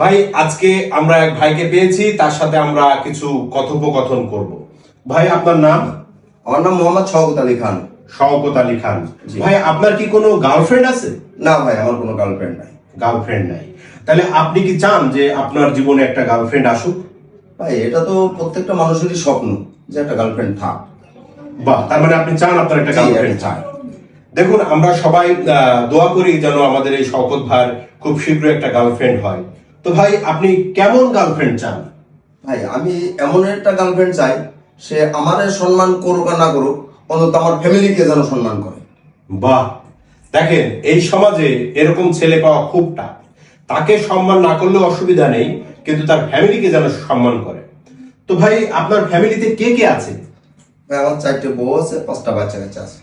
ভাই আজকে আমরা এক ভাইকে পেয়েছি, তার সাথে আমরা কিছু কথোপকথন করব। ভাই আপনার নাম? আমার নাম মোহাম্মদ শওকত আলী খান। শওকত আলী খান। জি। ভাই আপনার কি কোনো গার্লফ্রেন্ড আছে? না ভাই, আমার কোনো গার্লফ্রেন্ড নাই। গার্লফ্রেন্ড নাই? তাহলে আপনি কি চান যে আপনার জীবনে একটা গার্লফ্রেন্ড আসুক? ভাই এটা তো প্রত্যেকটা মানুষেরই স্বপ্ন যে একটা গার্লফ্রেন্ড থাক। বাহ, তার মানে আপনি চান আপনার একটা জি, গার্লফ্রেন্ড আমি চান। চাই। দেখুন, আমরা সবাই দোয়া করি যেন আমাদের এই শওকত ভাইয়ের খুব শীঘ্রই একটা গার্লফ্রেন্ড হয়। তো ভাই আপনি কেমন গার্লফ্রেন্ড চান? ভাই আমি এমন একটা গার্লফ্রেন্ড চাই, সে আমারে সম্মান করুক আর না করুক, অন্তত আমার ফ্যামিলিকে যেন সম্মান করে। বাহ, দেখেন এই সমাজে এরকম ছেলে পাওয়া খুব টাফ। তাকে সম্মান না করলেও অসুবিধা নেই, কিন্তু তার ফ্যামিলিকে যেন সম্মান করে। তো ভাই আপনার ফ্যামিলিতে কে কে আছে? ভাই আমার 4টে বউ আছে, 5টা বাচ্চা কাচ্চা আছে।